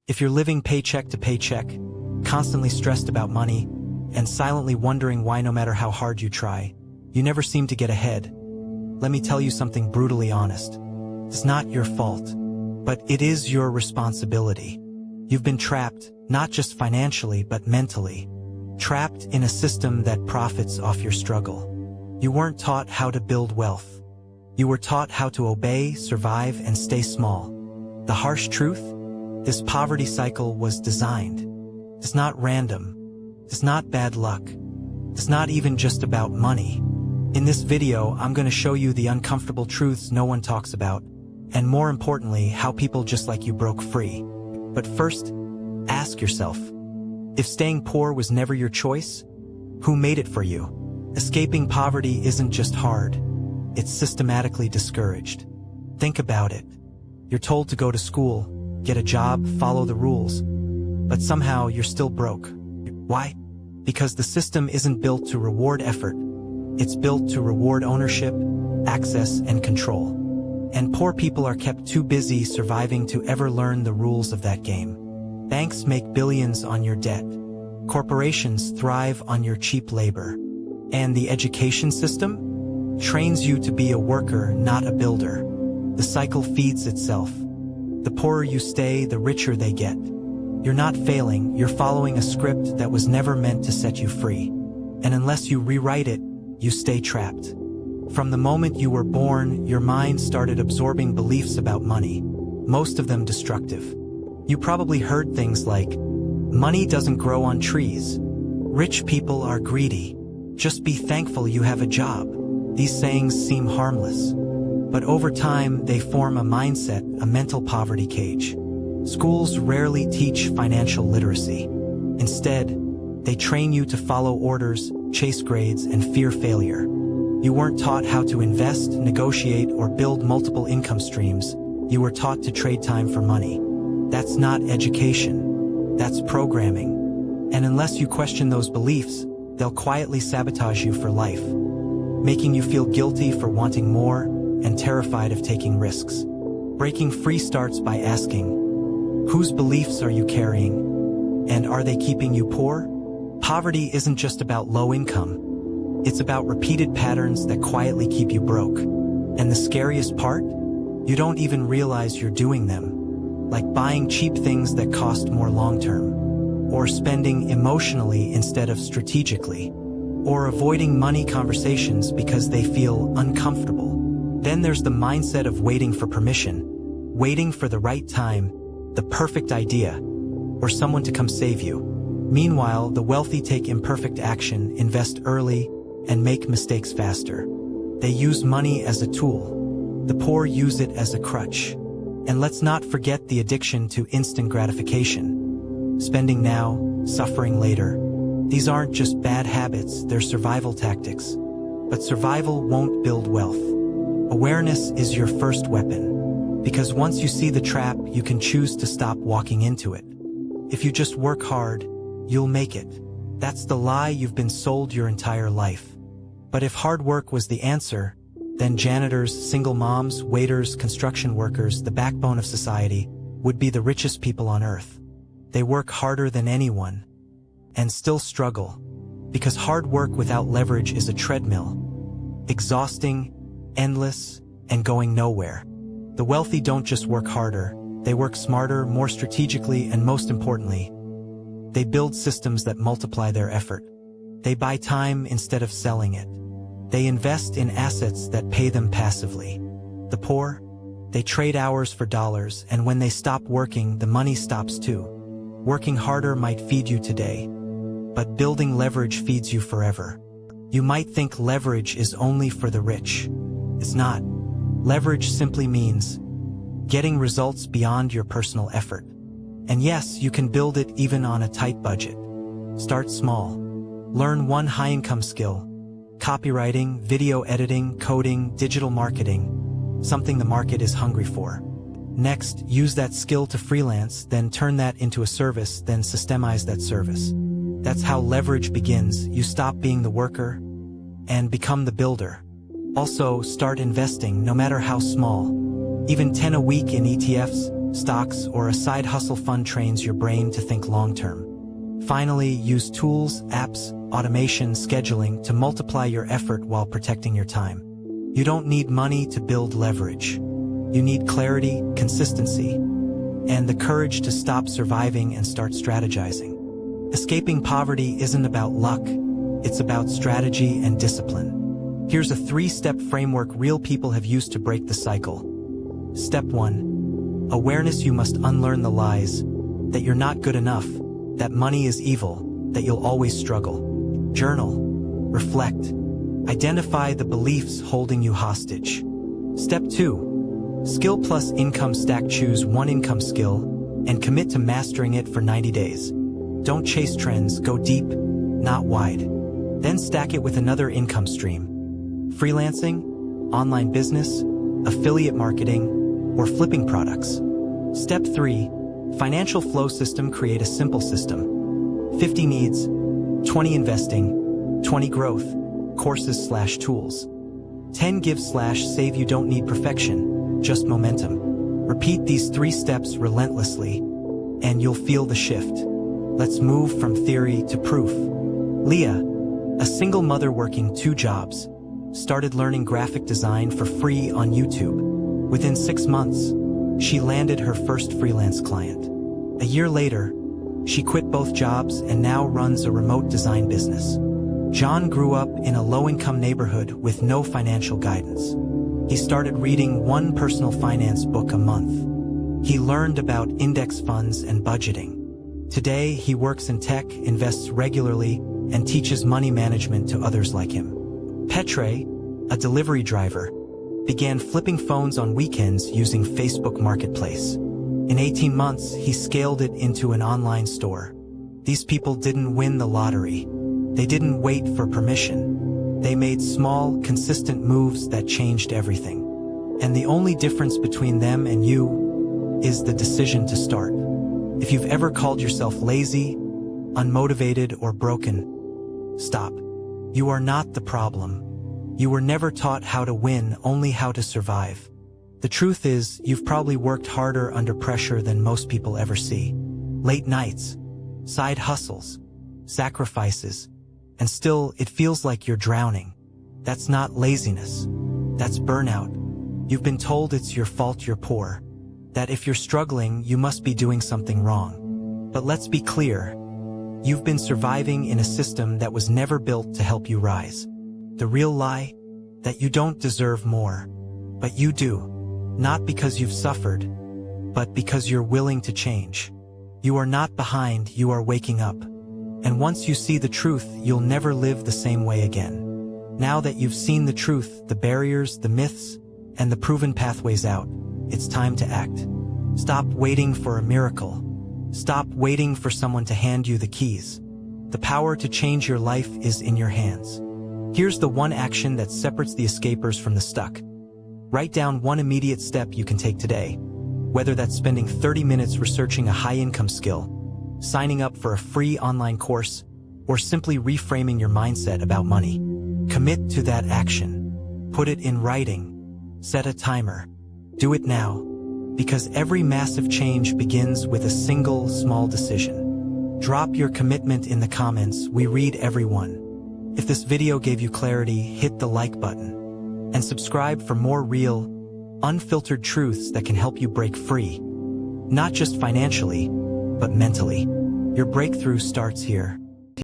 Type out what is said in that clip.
If you're living paycheck to paycheck, constantly stressed about money, and silently wondering why no matter how hard you try, you never seem to get ahead, let me tell you something brutally honest. It's not your fault, but it is your responsibility. You've been trapped, not just financially but mentally. Trapped in a system that profits off your struggle. You weren't taught how to build wealth. You were taught how to obey, survive, and stay small. The harsh truth? This poverty cycle was designed. It's not random. It's not bad luck. It's not even just about money. In this video, I'm going to show you the uncomfortable truths no one talks about, and more importantly, how people just like you broke free. But first, ask yourself, if staying poor was never your choice, who made it for you? Escaping poverty isn't just hard, it's systematically discouraged. Think about it. You're told to go to school, get a job, follow the rules, but somehow you're still broke. Why? Because the system isn't built to reward effort. It's built to reward ownership, access, and control. And poor people are kept too busy surviving to ever learn the rules of that game. Banks make billions on your debt. Corporations thrive on your cheap labor. And the education system trains you to be a worker, not a builder. The cycle feeds itself. The poorer you stay, the richer they get. You're not failing, you're following a script that was never meant to set you free. And unless you rewrite it, you stay trapped. From the moment you were born, your mind started absorbing beliefs about money, most of them destructive. You probably heard things like, money doesn't grow on trees. Rich people are greedy. Just be thankful you have a job. These sayings seem harmless. But over time, they form a mindset, a mental poverty cage. Schools rarely teach financial literacy. Instead, they train you to follow orders, chase grades, and fear failure. You weren't taught how to invest, negotiate, or build multiple income streams. You were taught to trade time for money. That's not education. That's programming. And unless you question those beliefs, they'll quietly sabotage you for life, making you feel guilty for wanting more and terrified of taking risks. Breaking free starts by asking, whose beliefs are you carrying? And are they keeping you poor? Poverty isn't just about low income. It's about repeated patterns that quietly keep you broke. And the scariest part? You don't even realize you're doing them. Like buying cheap things that cost more long-term. Or spending emotionally instead of strategically. Or avoiding money conversations because they feel uncomfortable. Then there's the mindset of waiting for permission. Waiting for the right time, the perfect idea, or someone to come save you. Meanwhile, the wealthy take imperfect action, invest early, and make mistakes faster. They use money as a tool. The poor use it as a crutch. And let's not forget the addiction to instant gratification. Spending now, suffering later. These aren't just bad habits, they're survival tactics. But survival won't build wealth. Awareness is your first weapon. Because once you see the trap, you can choose to stop walking into it. If you just work hard, you'll make it. That's the lie you've been sold your entire life. But if hard work was the answer, then janitors, single moms, waiters, construction workers, the backbone of society, would be the richest people on earth. They work harder than anyone, and still struggle, because hard work without leverage is a treadmill. Exhausting, endless, and going nowhere. The wealthy don't just work harder, they work smarter, more strategically, and most importantly, they build systems that multiply their effort. They buy time instead of selling it. They invest in assets that pay them passively. The poor? They trade hours for dollars, and when they stop working, the money stops too. Working harder might feed you today, but building leverage feeds you forever. You might think leverage is only for the rich. It's not. Leverage simply means getting results beyond your personal effort. And yes, you can build it even on a tight budget. Start small. Learn one high-income skill. Copywriting, video editing, coding, digital marketing. Something the market is hungry for. Next, use that skill to freelance, then turn that into a service, then systemize that service. That's how leverage begins. You stop being the worker and become the builder. Also, start investing, no matter how small. Even 10 a week in ETFs, stocks, or a side hustle fund trains your brain to think long-term. Finally, use tools, apps, automation, scheduling to multiply your effort while protecting your time. You don't need money to build leverage. You need clarity, consistency, and the courage to stop surviving and start strategizing. Escaping poverty isn't about luck, it's about strategy and discipline. Here's a 3-step framework real people have used to break the cycle. Step 1. Awareness. You must unlearn the lies that you're not good enough, that money is evil, that you'll always struggle. Journal. Reflect. Identify the beliefs holding you hostage. Step 2. Skill plus income stack. Choose one income skill and commit to mastering it for 90 days. Don't chase trends, go deep, not wide. Then stack it with another income stream. Freelancing, online business, affiliate marketing, or flipping products. Step 3. Financial flow system. Create a simple system. 50 needs, 20 investing, 20 growth, courses/tools. 10 give/save. You don't need perfection, just momentum. Repeat these 3 steps relentlessly, and you'll feel the shift. Let's move from theory to proof. Leah, a single mother working 2 jobs, started learning graphic design for free on YouTube. Within 6 months, she landed her first freelance client. A year later, she quit both jobs and now runs a remote design business. John grew up in a low-income neighborhood with no financial guidance. He started reading one personal finance book a month. He learned about index funds and budgeting. Today, he works in tech, invests regularly, and teaches money management to others like him. Petre, a delivery driver, began flipping phones on weekends using Facebook Marketplace. In 18 months, he scaled it into an online store. These people didn't win the lottery. They didn't wait for permission. They made small, consistent moves that changed everything. And the only difference between them and you is the decision to start. If you've ever called yourself lazy, unmotivated, or broken, stop. You are not the problem. You were never taught how to win, only how to survive. The truth is, you've probably worked harder under pressure than most people ever see. Late nights, side hustles, sacrifices, and still it feels like you're drowning. That's not laziness. That's burnout. You've been told it's your fault you're poor, that if you're struggling, you must be doing something wrong. But let's be clear. You've been surviving in a system that was never built to help you rise. The real lie? That you don't deserve more. But you do. Not because you've suffered, but because you're willing to change. You are not behind, you are waking up. And once you see the truth, you'll never live the same way again. Now that you've seen the truth, the barriers, the myths, and the proven pathways out, it's time to act. Stop waiting for a miracle. Stop waiting for someone to hand you the keys. The power to change your life is in your hands. Here's the one action that separates the escapers from the stuck. Write down one immediate step you can take today. Whether that's spending 30 minutes researching a high-income skill, signing up for a free online course, or simply reframing your mindset about money. Commit to that action. Put it in writing. Set a timer. Do it now. Because every massive change begins with a single small decision. Drop your commitment in the comments. We read every one. If this video gave you clarity, hit the like button. And subscribe for more real, unfiltered truths that can help you break free. Not just financially, but mentally. Your breakthrough starts here.